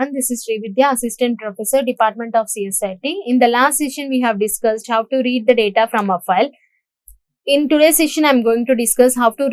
everyone, this is Srividya, Assistant Professor, Department of CSIT. In the last session, we have discussed how to read the data from a file. In today's session, I am going to discuss how to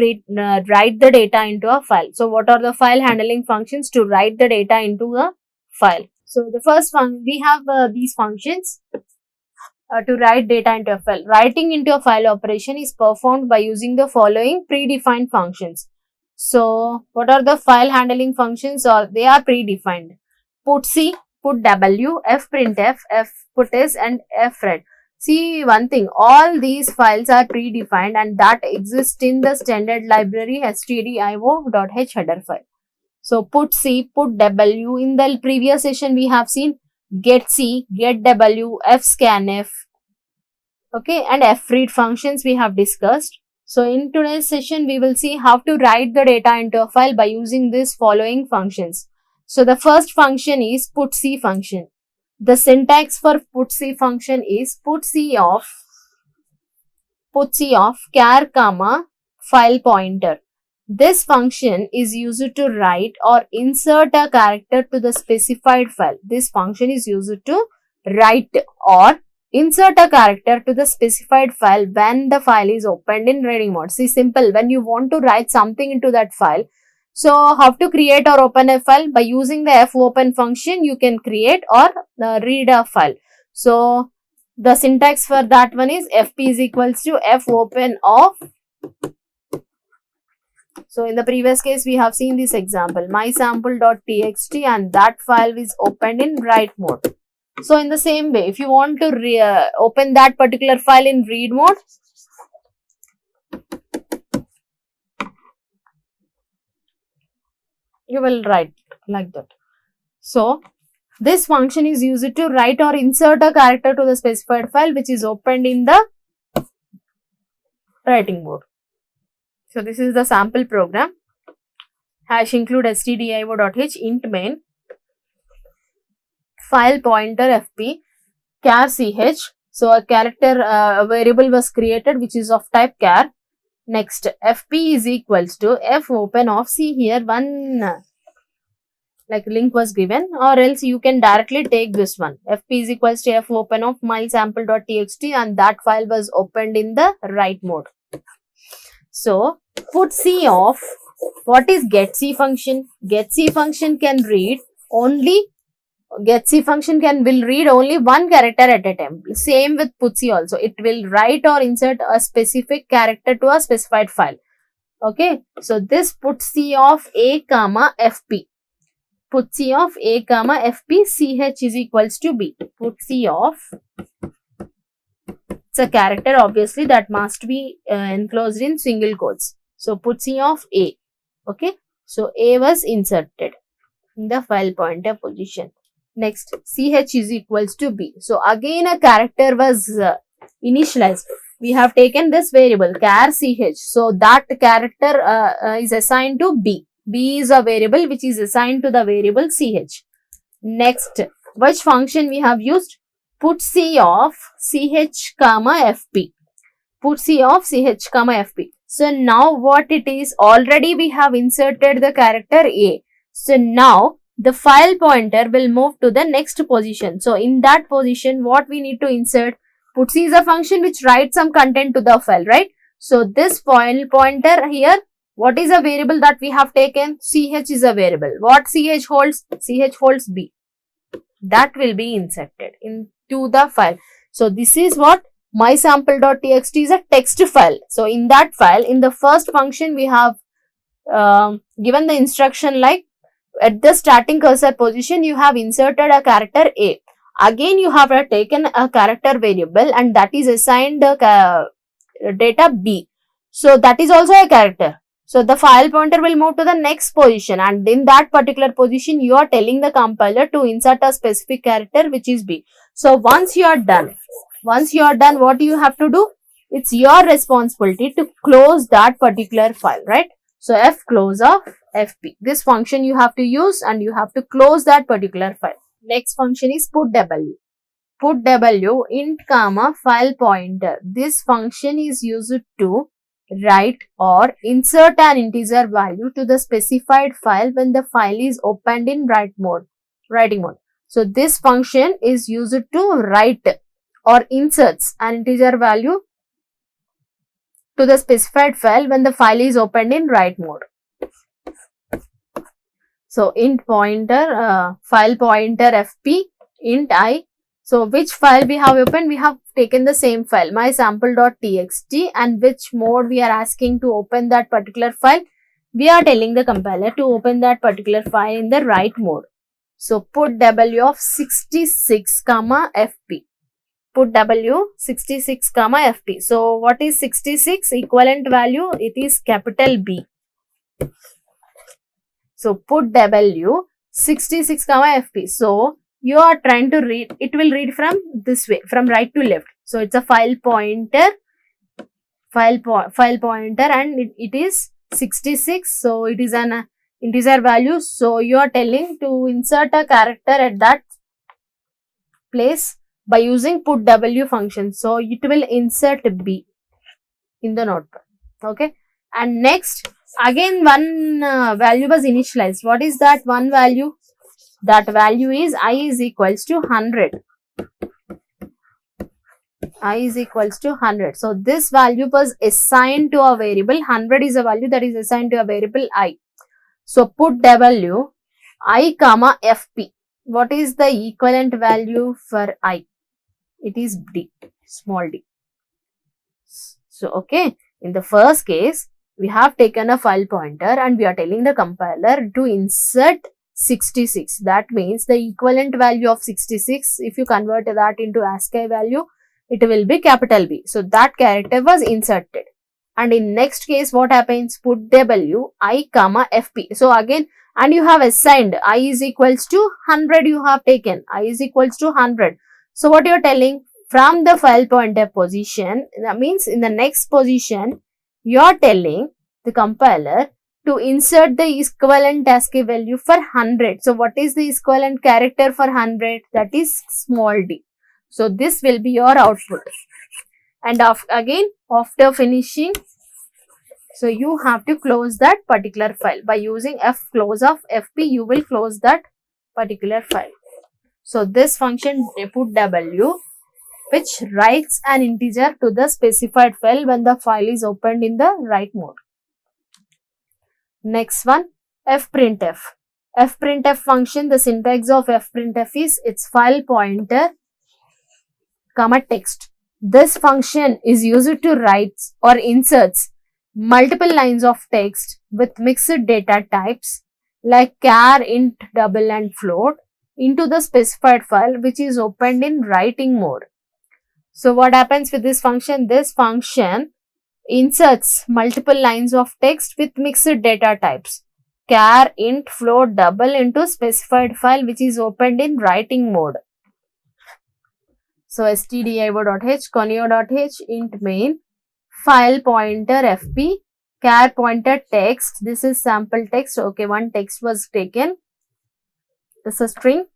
write the data into a file. So, what are the file handling functions to write the data into a file? So, the first one, we have these functions to write data into a file. Writing into a file operation is performed by using the following predefined functions. So, what are the file handling functions? Or they are predefined. Put C, put W, fprintf, fputs and fread. See one thing, all these files are predefined and that exist in the standard library stdio.h header file. So, put C, put W. In the previous session, we have seen get C, get W, fscanf, okay, and fread functions we have discussed. So, in today's session, we will see how to write the data into a file by using these following functions. So, the first function is putC function. The syntax for putC function is putC of char comma file pointer. This function is used to write or insert a character to the specified file. This function is used to write or insert a character to the specified file when the file is opened in reading mode. See, simple. When you want to write something into that file, so how to create or open a file? By using the fopen function, you can create or read a file. So, the syntax for that one is fp is equals to fopen of. So, in the previous case, we have seen this example, mysample.txt, and that file is opened in write mode. So, in the same way, if you want to open that particular file in read mode, you will write like that. So, this function is used to write or insert a character to the specified file which is opened in the writing mode. So, this is the sample program. Hash include stdio.h int main file pointer fp char ch. So, a character variable was created which is of type char. Next, fp is equals to fopen of. See here one like link was given, or else you can directly take this one. fp is equals to fopen of mysample.txt, and that file was opened in the write mode. So, put C of, what is getC function? GetC function can read only, will read only one character at a time. Same with putC also. It will write or insert a specific character to a specified file. Okay. So, this putC of a comma fp. PutC of a comma fp ch is equals to b. PutC of, it's a character obviously that must be enclosed in single quotes. So, putC of a. Okay. So, a was inserted in the file pointer position. Next, ch is equals to b. So, again a character was initialized. We have taken this variable char ch. So, that character is assigned to b. B is a variable which is assigned to the variable ch. Next, which function we have used? PutC of ch comma fp. PutC of ch comma fp. So, now what it is? Already we have inserted the character a. So, now the file pointer will move to the next position. So, in that position, what we need to insert? PutC is a function which writes some content to the file, right? So, this file pointer here, what is a variable that we have taken? Ch is a variable. What ch holds? Ch holds b. That will be inserted into the file. So, this is what mysample.txt is a text file. So, in that file, in the first function, we have given the instruction like at the starting cursor position, you have inserted a character a. Again, you have taken a character variable and that is assigned the data b. So, that is also a character. So, the file pointer will move to the next position, and in that particular position, you are telling the compiler to insert a specific character which is b. So, once you are done, what you have to do? It's your responsibility to close that particular file, right? So, fclose of fp. This function you have to use and you have to close that particular file. Next function is putw. Putw int comma file pointer. This function is used to write or insert an integer value to the specified file when the file is opened in write mode. writing mode. So this function is used to write or inserts an integer value to the specified file when the file is opened in write mode. So int pointer, file pointer fp, int I. So which file we have opened? We have taken the same file, my sample.txt, and which mode we are asking to open that particular file. We are telling the compiler to open that particular file in the write mode. So put w of 66 comma fp. Put w 66 comma fp. So what is 66 equivalent value? It is capital B. So put w 66 comma fp. So you are trying to read, it will read from this way, from right to left. So it's a file pointer, and it is 66. So it is an integer value. So you are telling to insert a character at that place by using put w function. So it will insert B in the notepad. Okay. And next, again one value was initialized. What is that one value? That value is I is equals to 100. I is equals to 100. So this value was assigned to a variable. 100 is a value that is assigned to a variable I. So put w I comma fp. What is the equivalent value for I? It is d, small d. So okay, in the first case, we have taken a file pointer and we are telling the compiler to insert 66. That means the equivalent value of 66, if you convert that into ASCII value, it will be capital B. So that character was inserted. And in next case, what happens? Put w I comma fp. So again, and you have assigned I is equals to 100, you have taken I is equals to 100. So what you are telling, from the file pointer position, that means in the next position, you are telling the compiler to insert the equivalent ASCII value for 100. So what is the equivalent character for 100? That is small d. So this will be your output. And again, after finishing, so you have to close that particular file. By using close of fp, you will close that particular file. So this function put w, which writes an integer to the specified file when the file is opened in the write mode. Next one, fprintf. Fprintf function, the syntax of fprintf is its file pointer comma text. This function is used to write or inserts multiple lines of text with mixed data types like char, int, double and float into the specified file which is opened in writing mode. So what happens with this function? This function inserts multiple lines of text with mixed data types char, int, float, double into specified file which is opened in writing mode. So stdio.h, conio.h, int main, file pointer fp, char pointer text, this is sample text. Okay, one text was taken, this is a string,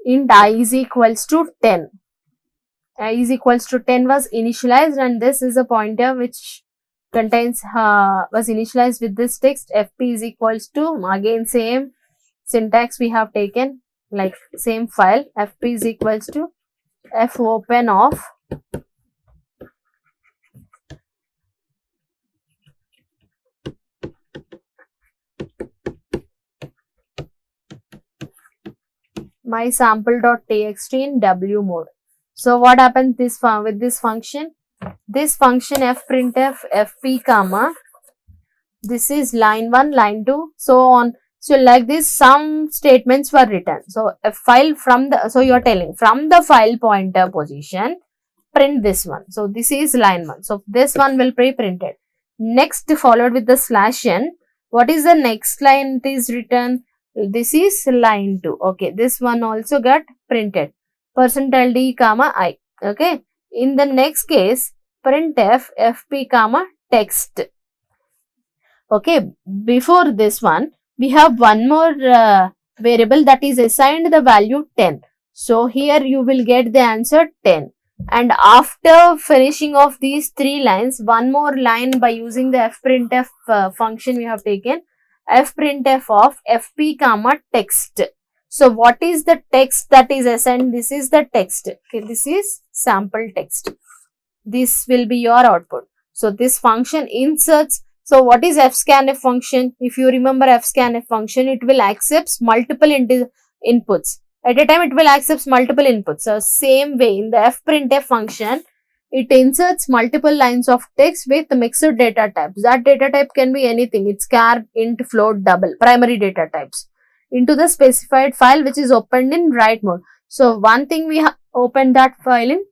int I is equals to 10. I is equals to 10 was initialized, and this is a pointer which contains was initialized with this text. Fp is equals to, again same syntax we have taken, like same file. Fp is equals to f open of my sample.txt in w mode. So what happens with this function? This function fprintf fp comma, this is line 1, line 2, so on. So like this, some statements were written. So a file from the, so you are telling from the file pointer position, print this one. So this is line 1. So this one will be printed. Next, followed with the /n. What is the next line it is written? This is line 2. Okay, this one also got printed. %d comma I. Okay, in the next case, printf fp comma text. Okay, before this one, we have one more variable that is assigned the value 10. So here you will get the answer 10. And after finishing of these 3 lines, one more line by using the fprintf function we have taken. fprintf of fp comma text. So what is the text that is assigned? This is the text. Okay, this is sample text. This will be your output. So this function inserts. So what is fscanf function? If you remember fscanf function, it will accept multiple inputs. At a time it will accept multiple inputs. So same way in the fprintf function, it inserts multiple lines of text with mixed data types. That data type can be anything. It's char, int, float, double, primary data types into the specified file which is opened in write mode. So one thing we opened that file in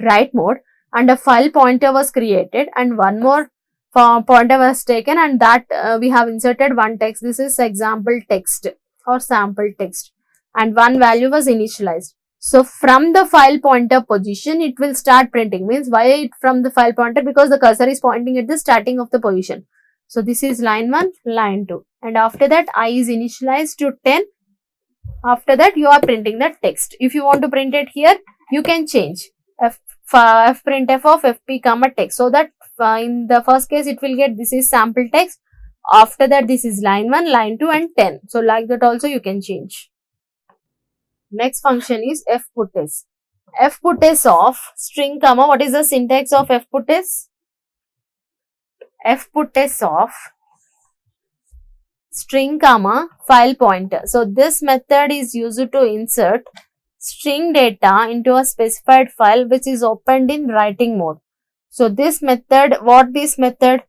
write mode and a file pointer was created and one more pointer was taken, and that we have inserted one text. This is example text or sample text, and one value was initialized. So from the file pointer position it will start printing. Means why from the file pointer? Because the cursor is pointing at the starting of the position. So this is line 1, line 2, and after that I is initialized to 10. After that you are printing the text. If you want to print it here, you can change fprintf of fp comma text, so that in the first case it will get this is sample text. After that this is line 1, line 2 and 10. So like that also you can change. Next function is fputs. Fputs of string comma, what is the syntax of fputs? Fputs of string comma file pointer. So this method is used to insert string data into a specified file which is opened in writing mode. So this method, this method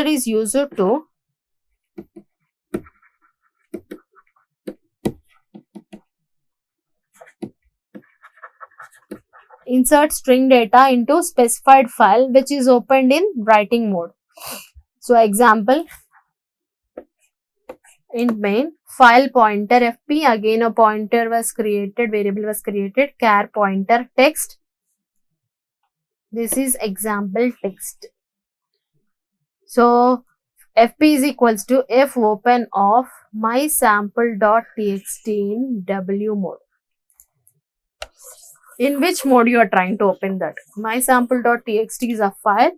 is used to insert string data into specified file which is opened in writing mode. So example, in main file pointer fp, again a pointer was created, variable was created, char pointer text. This is example text. So fp is equals to f open of my sample.txt in w mode. In which mode you are trying to open that? My sample.txt is a file.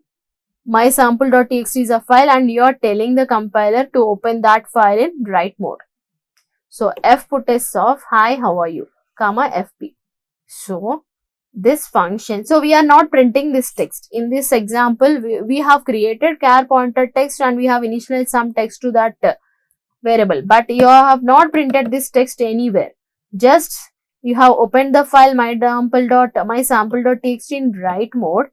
My sample.txt is a file and you are telling the compiler to open that file in write mode. So fputs of hi how are you comma fp. So this function, so we are not printing this text. In this example we have created char pointer text and we have initialized some text to that variable, but you have not printed this text anywhere. Just you have opened the file my sample.txt in write mode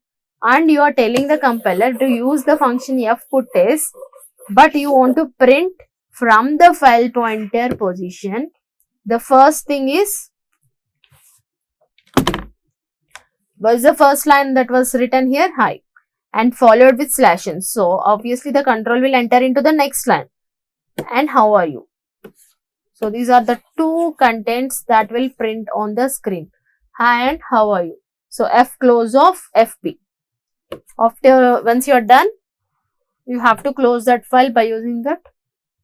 and you are telling the compiler to use the function fputs, but you want to print from the file pointer position. The first thing is, was the first line that was written here, hi, and followed with /n. So obviously the control will enter into the next line, and how are you. So these are the two contents that will print on the screen, hi and how are you. So f close of fp. After once you are done, you have to close that file by using that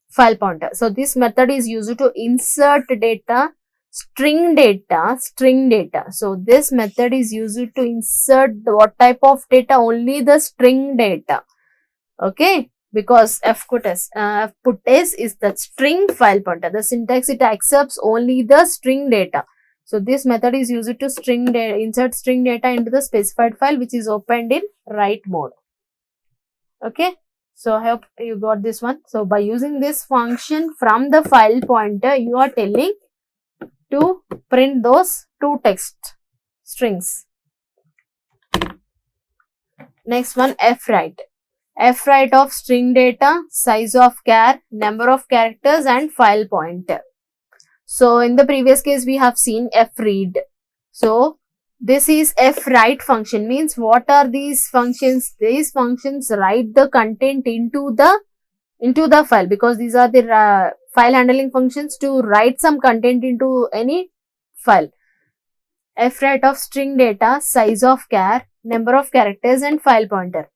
file pointer. So this method is used to insert data, string data. So this method is used to insert what type of data? Only the string data. Okay, because fputs is the string file pointer. The syntax, it accepts only the string data. So this method is used to insert string data into the specified file which is opened in write mode. Okay. So I hope you got this one. So by using this function from the file pointer, you are telling to print those two text strings. Next one, fwrite. Fwrite of string data, size of char, number of characters and file pointer. So in the previous case we have seen fread. So this is fwrite function. Means what are these functions? These functions write the content into the file, because these are the file handling functions to write some content into any file. Fwrite of string data, size of char, number of characters and file pointer.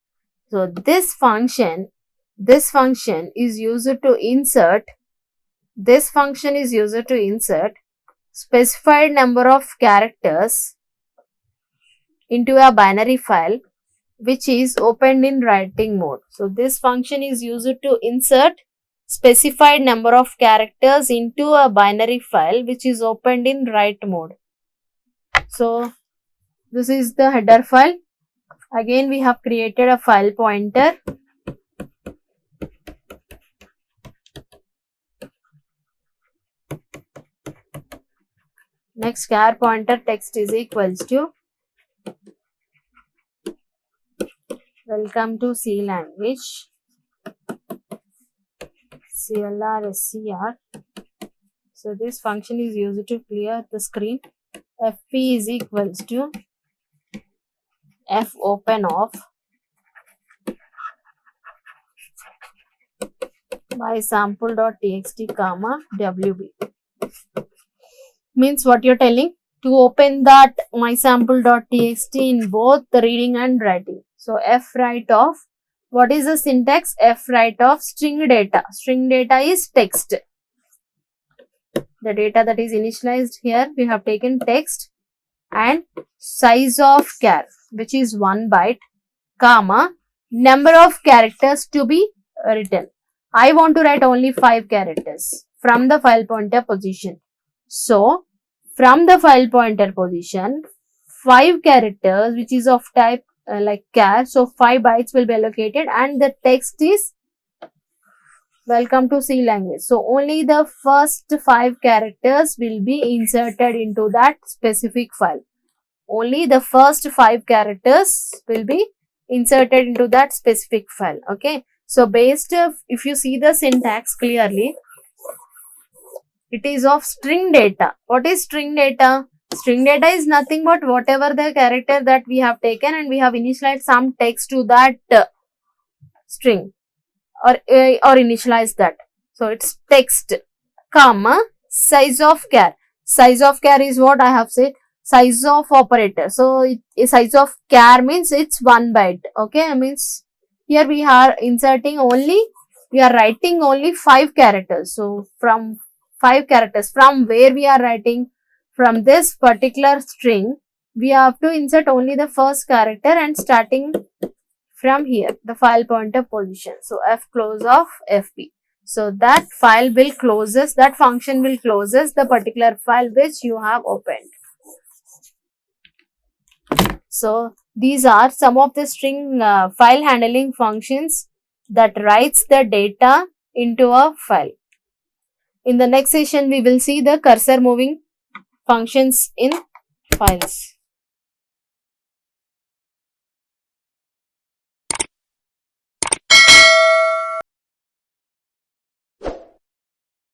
So this function is used to insert. This function is used to insert specified number of characters into a binary file which is opened in writing mode. So this function is used to insert specified number of characters into a binary file which is opened in write mode. So this is the header file. Again, we have created a file pointer. Next, char pointer text is equals to welcome to C language, CLR. So this function is used to clear the screen. FP is equals to F open of my sample.txt comma WB. Means what you're telling? To open that my sample.txt in both the reading and writing. So F write of, what is the syntax? F write of string data. String data is text. The data that is initialized here, we have taken text and size of char, which is 1 byte, comma, number of characters to be written. I want to write only 5 characters from the file pointer position. So, from the file pointer position, 5 characters which is of type like char, so 5 bytes will be allocated and the text is welcome to C language. So, only the first 5 characters will be inserted into that specific file. Only the first 5 characters will be inserted into that specific file. Okay. So, based if you see the syntax clearly, it is of string data. What is string data? String data is nothing but whatever the character that we have taken and we have initialized some text to that string or initialize that. So it's text, comma, size of char. Size of char is what I have said. Size of operator. So size of char means it's 1 byte. Okay, means here we are inserting only, we are writing only 5 characters. So from 5 characters, from where we are writing, from this particular string, we have to insert only the first character and starting from here, the file pointer position. So F close of FP. So that file will closes, that function will closes the particular file which you have opened. So these are some of the string file handling functions that writes the data into a file. In the next session, we will see the cursor moving functions in files.